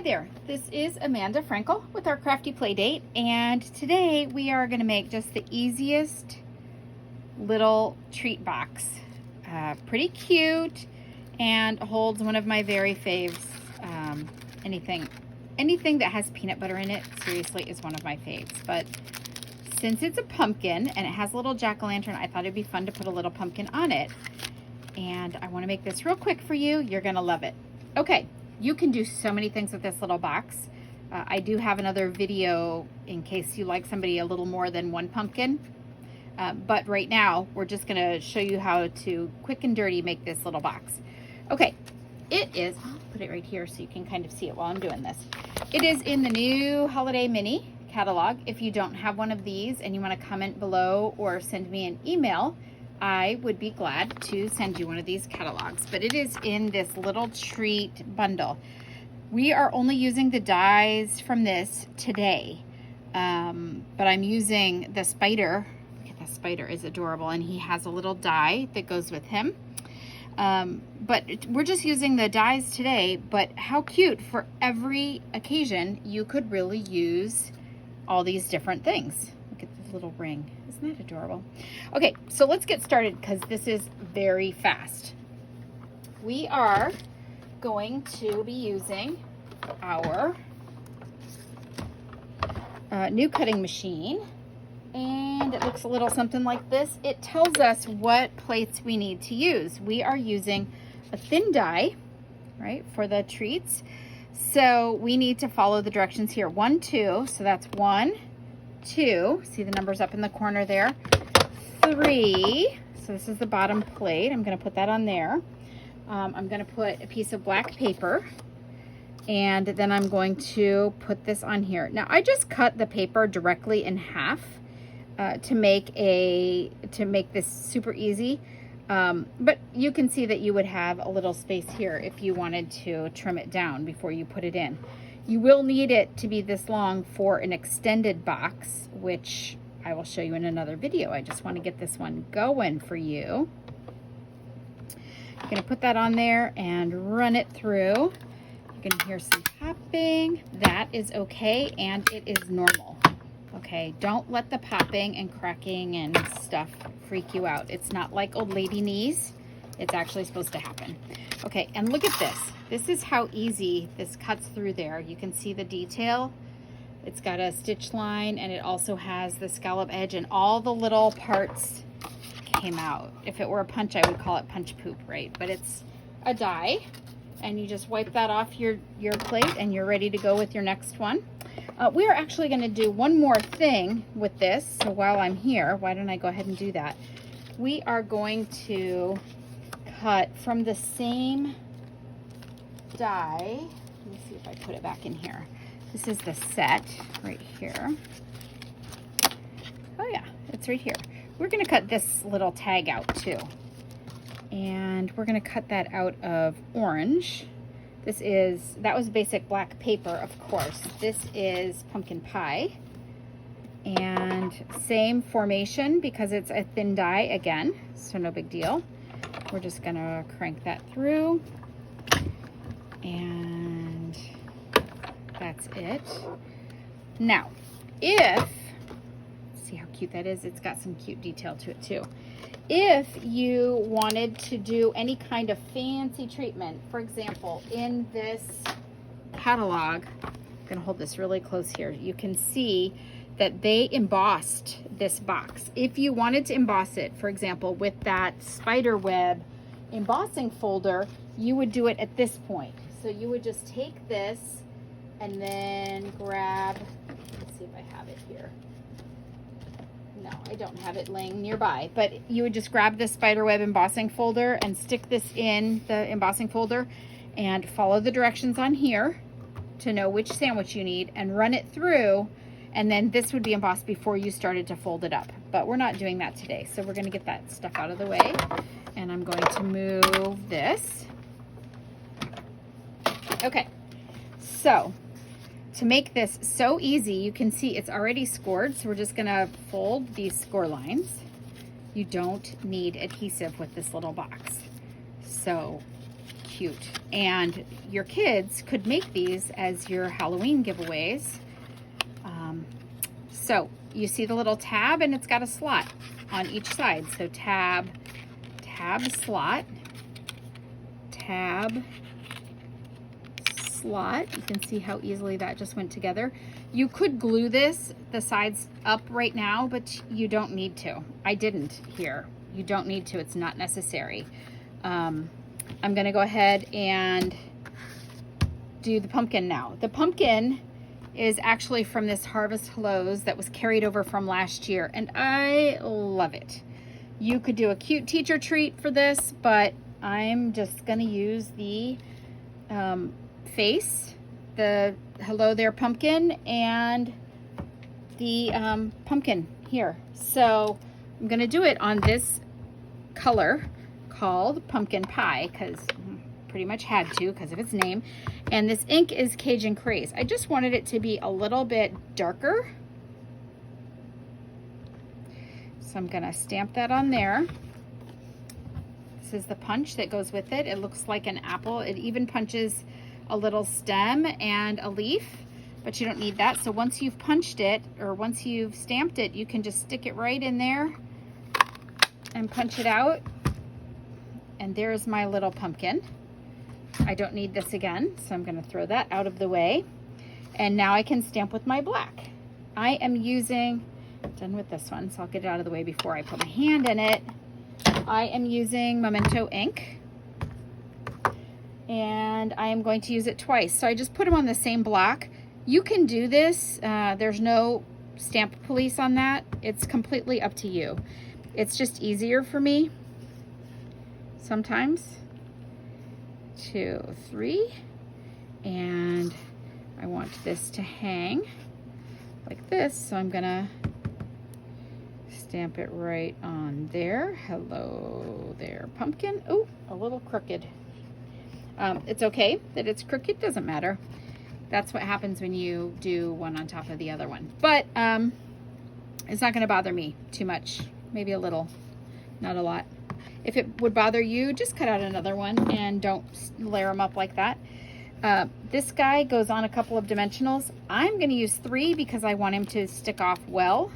there, this is Amanda Frankel with our Crafty Playdate, and today we are going to make just the easiest little treat box. Pretty cute and holds one of my very faves. Anything that has peanut butter in it, seriously, is one of my faves. But since it's a pumpkin and it has a little jack-o'-lantern, I thought it'd be fun to put a little pumpkin on it. And I want to make this real quick for you. You're going to love it. Okay. You can do so many things with this little box. I do have another video in case you like somebody a little more than one pumpkin. But right now, we're just going to show you how to quick and dirty make this little box. Okay, it is, I'll put it right here so you can kind of see it while I'm doing this. It is in the new Holiday Mini catalog. If you don't have one of these and you want to comment below or send me an email, I would be glad to send you one of these catalogs, but it is in this little treat bundle. We are only using the dies from this today, but I'm using the spider. Look at the spider, is adorable, and he has a little die that goes with him. But we're just using the dies today, but how cute. For every occasion, you could really use all these different things. Look at this little ring. Isn't that adorable? Okay, so let's get started because this is very fast. We are going to be using our new cutting machine, and it looks a little something like this. It tells us what plates we need to use. We are using a thin die, right, for the treats. So we need to follow the directions here. 1, 2, so that's 1, 2, see the numbers up in the corner there. 3, so this is the bottom plate. I'm going to put that on there. I'm going to put a piece of black paper, and then I'm going to put this on here. Now I just cut the paper directly in half to make this super easy. But you can see that you would have a little space here if you wanted to trim it down before you put it in. You will need it to be this long for an extended box, which I will show you in another video. I just want to get this one going for you. I'm going to put that on there and run it through. You can hear some popping. That is okay, and it is normal. Okay, don't let the popping and cracking and stuff freak you out. It's not like old lady knees. It's actually supposed to happen. Okay, and look at this. This is how easy this cuts through there. You can see the detail. It's got a stitch line, and it also has the scallop edge, and all the little parts came out. If it were a punch, I would call it punch poop, right? But it's a die, and you just wipe that off your plate, and you're ready to go with your next one. We are actually going to do one more thing with this. So while I'm here, why don't I go ahead and do that? We are going to cut from the same die. Let me see if I put it back in here. This is the set right here. Oh yeah, it's right here. We're going to cut this little tag out too. And we're going to cut that out of orange. That was basic black paper, of course. This is pumpkin pie. And same formation because it's a thin die again, so no big deal. We're just gonna crank that through. And that's it. Now, see how cute that is? It's got some cute detail to it too. If you wanted to do any kind of fancy treatment, for example, in this catalog, I'm going to hold this really close here. You can see that they embossed this box. If you wanted to emboss it, for example, with that spider web embossing folder, you would do it at this point. So you would just take this and then grab, let's see if I have it here. No, I don't have it laying nearby, but you would just grab this spiderweb embossing folder and stick this in the embossing folder and follow the directions on here to know which sandwich you need and run it through, and then this would be embossed before you started to fold it up. But we're not doing that today, so we're going to get that stuff out of the way, and I'm going to move this. Okay, so to make this so easy, you can see it's already scored, so we're just gonna fold these score lines. You don't need adhesive with this little box. So cute. And your kids could make these as your Halloween giveaways. So you see the little tab, and it's got a slot on each side. So tab, slot, tab, slot. You can see how easily that just went together. You could glue the sides up right now, but you don't need to. I didn't here. You don't need to, it's not necessary. I'm gonna go ahead and do the pumpkin now. The pumpkin is actually from this Harvest Hellos that was carried over from last year, and I love it. You could do a cute teacher treat for this, but I'm just gonna use the face, the Hello There pumpkin, and the pumpkin here. So I'm gonna do it on this color called Pumpkin Pie, because pretty much had to because of its name. And this ink is Cajun Craze. I just wanted it to be a little bit darker. So I'm gonna stamp that on there. This is the punch that goes with it. It looks like an apple. It even punches a little stem and a leaf, but you don't need that. So once you've punched it, or once you've stamped it, you can just stick it right in there and punch it out. And there's my little pumpkin. I don't need this again, so I'm gonna throw that out of the way. And now I can stamp with my black. I am using, done with this one, so I'll get it out of the way before I put my hand in it. I am using Memento ink, and I am going to use it twice. So I just put them on the same block. You can do this, there's no stamp police on that. It's completely up to you. It's just easier for me sometimes. 2, 3, and I want this to hang like this, so I'm gonna stamp it right on there. Hello there, pumpkin. Oh, a little crooked. It's okay that it's crooked, doesn't matter. That's what happens when you do one on top of the other one. But it's not gonna bother me too much, maybe a little, not a lot. If it would bother you, just cut out another one and don't layer them up like that. This guy goes on a couple of dimensionals. I'm gonna use 3 because I want him to stick off well.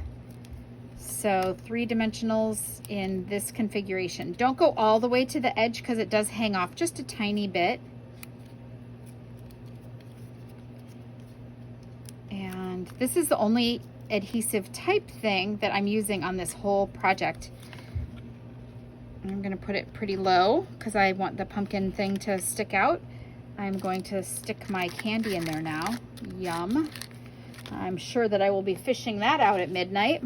So 3 dimensionals in this configuration. Don't go all the way to the edge because it does hang off just a tiny bit. And this is the only adhesive type thing that I'm using on this whole project. I'm gonna put it pretty low because I want the pumpkin thing to stick out. I'm going to stick my candy in there now. Yum. I'm sure that I will be fishing that out at midnight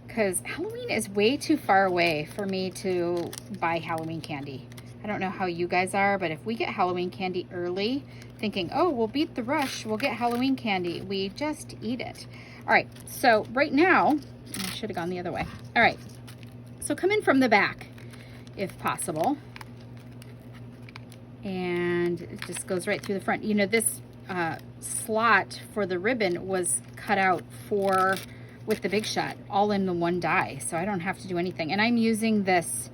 because Halloween is way too far away for me to buy Halloween candy. I don't know how you guys are, but if we get Halloween candy early, thinking, oh, we'll beat the rush, we'll get Halloween candy, we just eat it. All right, so right now, I should have gone the other way. All right, so come in from the back, if possible. And it just goes right through the front. You know, this slot for the ribbon was cut out with the Big Shot, all in the one die, so I don't have to do anything. And I'm using this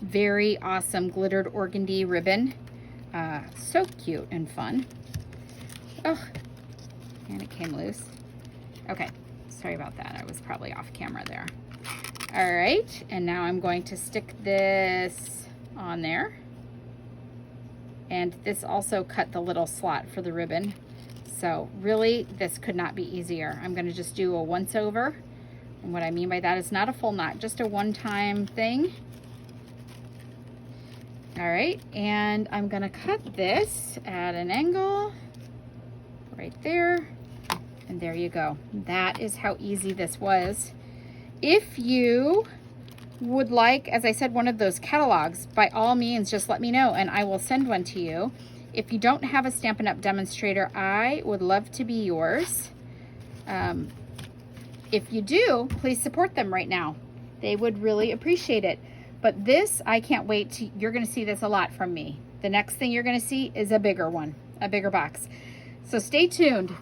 very awesome glittered organdy ribbon. So cute and fun. Oh, and it came loose. Okay, sorry about that. I was probably off camera there. All right, and now I'm going to stick this on there. And this also cut the little slot for the ribbon. So really, this could not be easier. I'm gonna just do a once over. And what I mean by that is not a full knot, just a one-time thing. All right, and I'm gonna cut this at an angle right there. And there you go. That is how easy this was. If you would like, as I said, one of those catalogs, by all means, just let me know and I will send one to you. If you don't have a Stampin' Up! Demonstrator, I would love to be yours. If you do, please support them right now. They would really appreciate it. But this, I can't wait to, you're gonna see this a lot from me. The next thing you're gonna see is a bigger one, a bigger box. So stay tuned.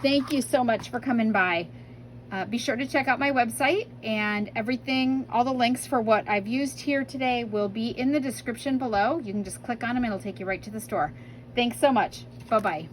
Thank you so much for coming by. Be sure to check out my website, and everything, all the links for what I've used here today will be in the description below. You can just click on them and it'll take you right to the store. Thanks so much. Bye-bye.